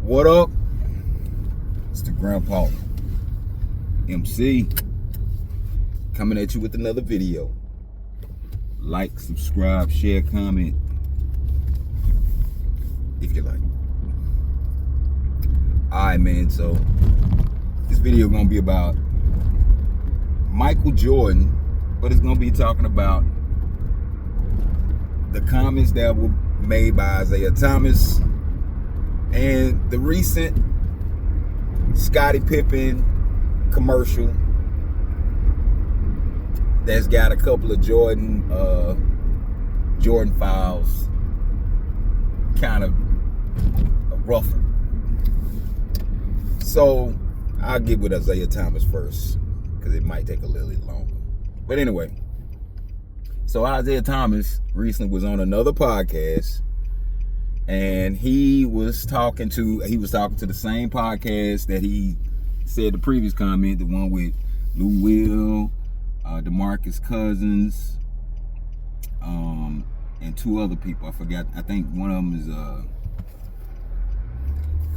What up? It's the Grandpa MC coming at you with another video. Like, subscribe, share, comment if you like. Alright, man, so this video gonna be about Michael Jordan, but it's gonna be talking about the comments that were made by Isiah Thomas and the recent Scottie Pippen commercial that's got a couple of Jordan files kind of ruffled. So I'll get with Isiah Thomas first because it might take a little bit longer. But anyway, so Isiah Thomas recently was on another podcast, and he was talking to the same podcast that he said the previous comment, the one with Lou Will, DeMarcus Cousins, and two other people. I forgot. I think one of them is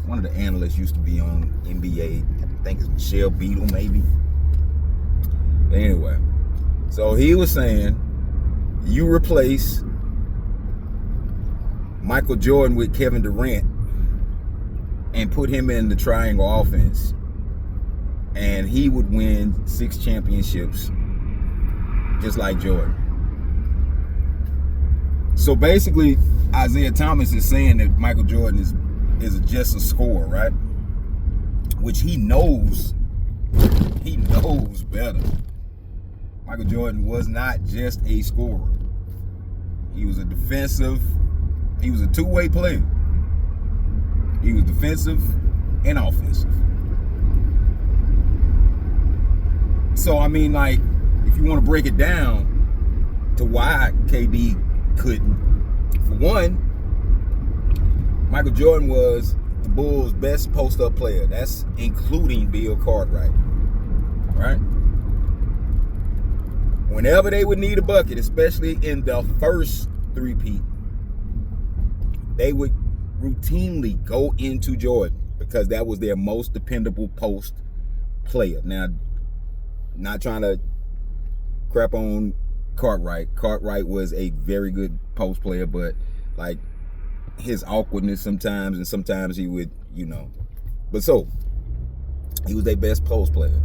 one of the analysts used to be on NBA. I think it's Michelle Beadle, maybe. But anyway, so he was saying you replace Michael Jordan with Kevin Durant and put him in the triangle offense, and he would win 6 championships just like Jordan. So basically, Isiah Thomas is saying that Michael Jordan is just a scorer, right? Which he knows better. Michael Jordan was not just a scorer. He was a two-way player. He was defensive and offensive. So, I mean, like, if you want to break it down to why KD couldn't, for one, Michael Jordan was the Bulls' best post-up player. That's including Bill Cartwright, right? Whenever they would need a bucket, especially in the first three-peat, they would routinely go into Jordan because that was their most dependable post player. Now, not trying to crap on Cartwright. Cartwright was a very good post player, but like his awkwardness sometimes, and sometimes he would, but so he was their best post player,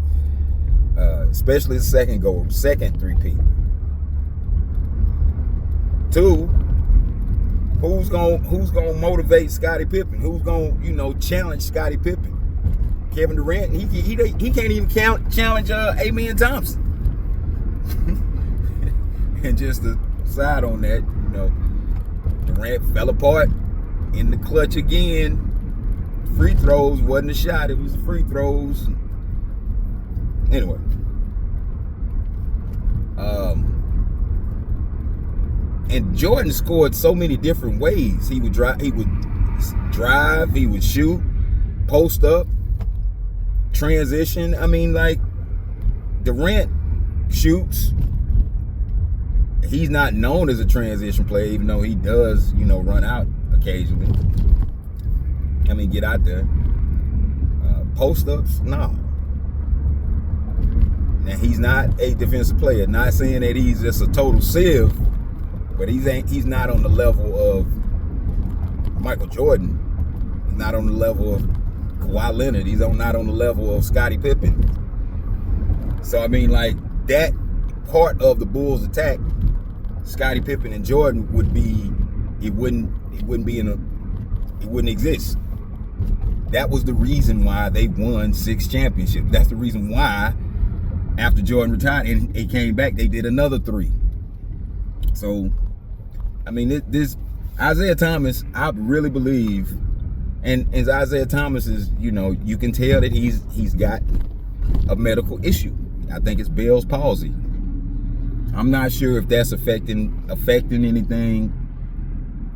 especially the second three-peat. 2, who's gonna motivate Scottie Pippen? Who's gonna challenge Scottie Pippen? Kevin Durant. He can't even challenge Amen Thompson. And just to side on that, Durant fell apart in the clutch again. Free throws wasn't a shot; it was the free throws. Anyway, and Jordan scored so many different ways. He would drive, he would shoot, post up, transition. I mean, like, Durant shoots. He's not known as a transition player, even though he does, run out occasionally. I mean, get out there. Post ups, no. Now, he's not a defensive player. Not saying that he's just a total sieve, but he's not on the level of Michael Jordan. He's not on the level of Kawhi Leonard. He's not on the level of Scottie Pippen. So, I mean, like, that part of the Bulls' attack, Scottie Pippen and Jordan it wouldn't exist. That was the reason why they won 6 championships. That's the reason why after Jordan retired and he came back, they did another 3. So, I mean, this Isiah Thomas, I really believe, and as Isiah Thomas is, you can tell that he's got a medical issue. I think it's Bell's palsy. I'm not sure if that's affecting anything,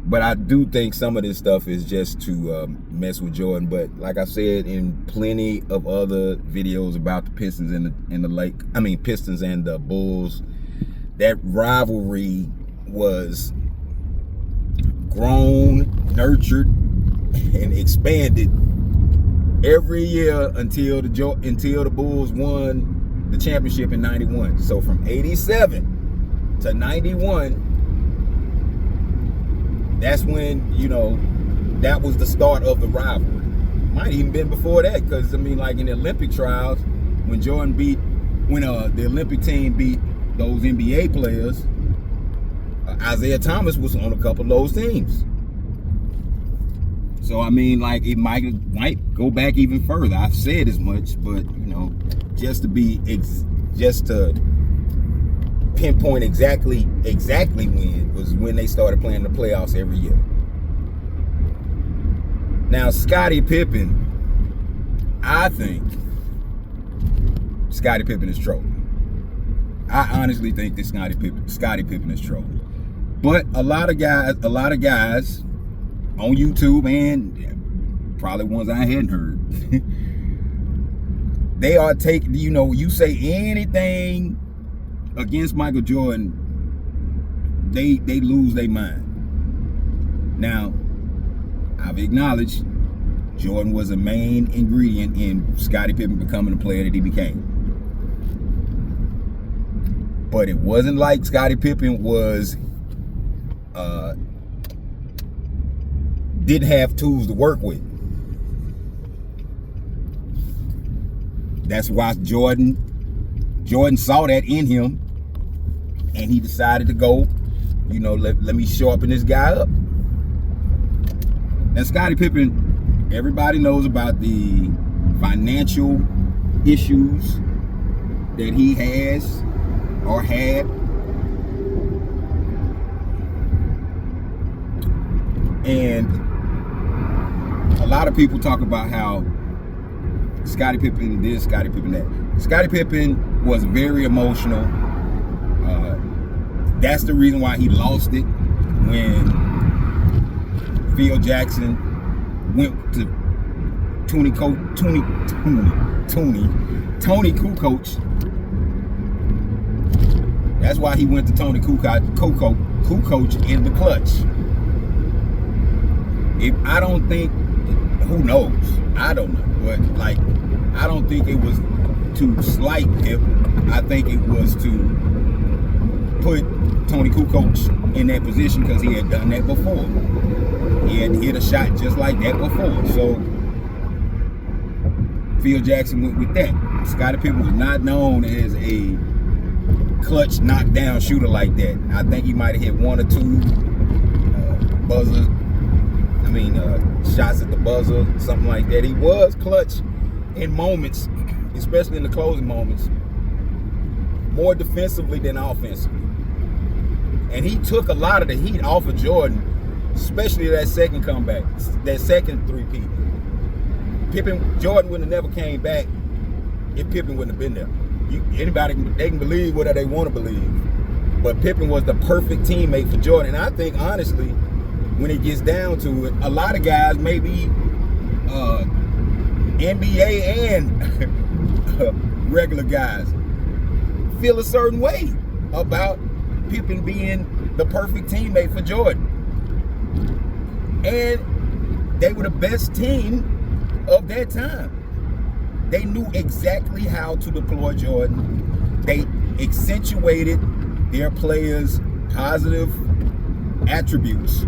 but I do think some of this stuff is just to mess with Jordan. But like I said in plenty of other videos about the Pistons and Pistons and the Bulls, that rivalry was grown, nurtured, and expanded every year until the Bulls won the championship in 91. So from 87 to 91, that's when, you know, that was the start of the rivalry. Might even been before that, because I mean, like in the Olympic trials, when the Olympic team beat those NBA players, Isaiah Thomas was on a couple of those teams. So I mean, like, it might go back even further. I've said as much, but you know, just to pinpoint exactly when they started playing the playoffs every year. Now, Scottie Pippen, I think Scottie Pippen is trolling. I honestly think that Scottie Pippen is trolling. But a lot of guys on YouTube, and probably ones I hadn't heard, they are taking, you know, you say anything against Michael Jordan, they lose their mind. Now, I've acknowledged Jordan was a main ingredient in Scottie Pippen becoming the player that he became. But it wasn't like Scottie Pippen didn't have tools to work with. That's why Jordan saw that in him, and he decided to go, you know, let me sharpen this guy up. Now, Scottie Pippen, everybody knows about the financial issues that he has or had. And a lot of people talk about how Scottie Pippen this, Scottie Pippen that. Scottie Pippen was very emotional. That's the reason why he lost it when Phil Jackson went to Tony Kukoc. That's why he went to Tony Kukoc in the clutch. I don't think, who knows? I don't know. But, like, I don't think it was to slight him. I think it was to put Tony Kukoc in that position because he had done that before. He had hit a shot just like that before. So, Phil Jackson went with that. Scottie Pippen was not known as a clutch knockdown shooter like that. I think he might have hit one or two shots at the buzzer, something like that. He was clutch in moments, especially in the closing moments, more defensively than offensively. And he took a lot of the heat off of Jordan, especially that second comeback, that second three-peat. Jordan would have never came back if Pippen wouldn't have been there. They can believe whatever they want to believe, but Pippen was the perfect teammate for Jordan. And I think, honestly, when it gets down to it, a lot of guys, maybe NBA and regular guys, feel a certain way about Pippen being the perfect teammate for Jordan. And they were the best team of that time. They knew exactly how to deploy Jordan. They accentuated their players' positive attributes,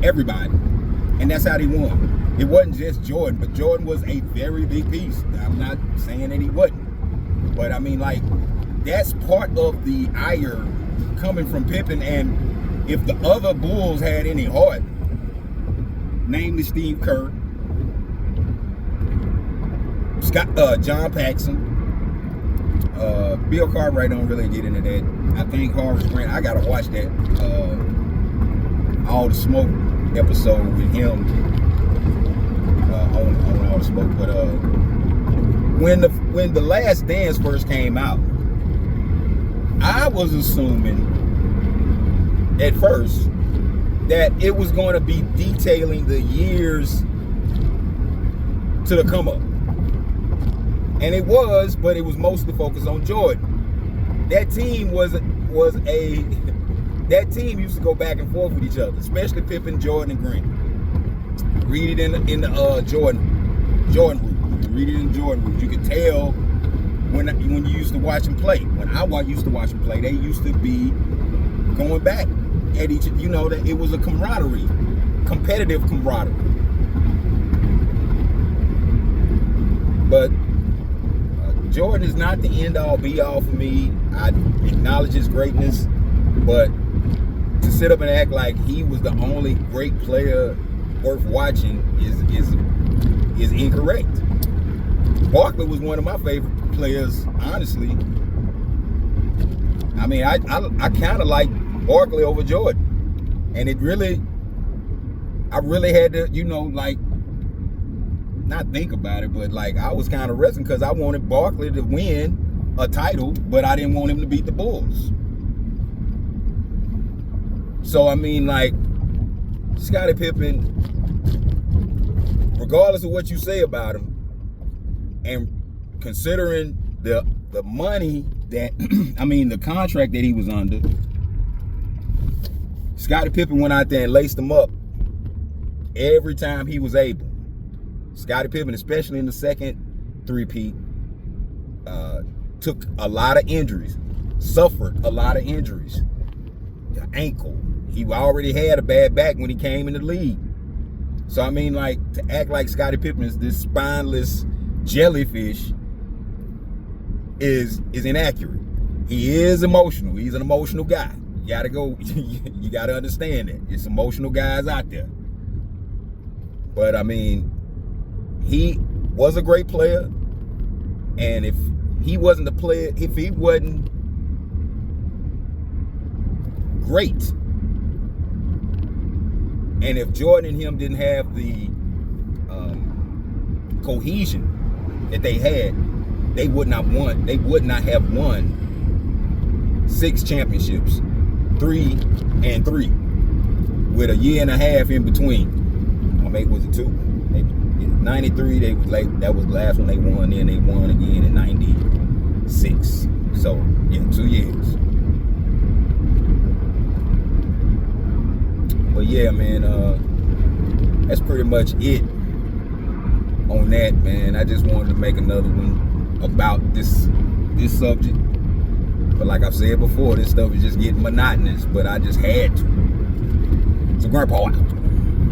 everybody. And that's how they won. It wasn't just Jordan, but Jordan was a very big piece. I'm not saying that he wasn't. But I mean, like, that's part of the ire coming from Pippen. And if the other Bulls had any heart, namely Steve Kerr, John Paxson, Bill Cartwright don't really get into that. I think Horace Grant, I gotta watch that All the Smoke episode with him on All the Smoke. But when the Last Dance first came out, I was assuming at first that it was going to be detailing the years to the come up. And it was, but it was mostly focused on Jordan. That team that team used to go back and forth with each other, especially Pippen, Jordan, and Green. Read it in the Jordan route. and read it in Jordan rules. You could tell when you used to watch them play. When I used to watch them play, they used to be going back at each. You know that it was a camaraderie, competitive camaraderie. But Jordan is not the end all be all for me. I acknowledge his greatness, but to sit up and act like he was the only great player worth watching is incorrect. Barkley was one of my favorite players, honestly. I mean, I kind of like Barkley over Jordan, and I really had to, like, not think about it, but like I was kind of wrestling because I wanted Barkley to win a title, but I didn't want him to beat the Bulls. So I mean, like, Scottie Pippen, regardless of what you say about him, and considering the money that the contract that he was under, Scottie Pippen went out there and laced him up every time he was able. Scottie Pippen, especially in the second three-peat, took a lot of injuries, suffered a lot of injuries. The ankle. He already had a bad back when he came in the league. So, I mean, like, to act like Scottie Pippen is this spineless jellyfish is inaccurate. He is emotional. He's an emotional guy. You gotta go, you gotta understand that. It's emotional guys out there. But, I mean, he was a great player, and if he wasn't if he wasn't great, and if Jordan and him didn't have the cohesion that they had, they would not have won 6 championships, 3 and 3, with a year and a half in between. Or maybe was it 2? Maybe 93. That was the last one they won. Then they won again in 96. So yeah, 2 years. But yeah, man, that's pretty much it on that, man. I just wanted to make another one about this subject. But like I've said before, this stuff is just getting monotonous, but I just had to. So Grandpa out.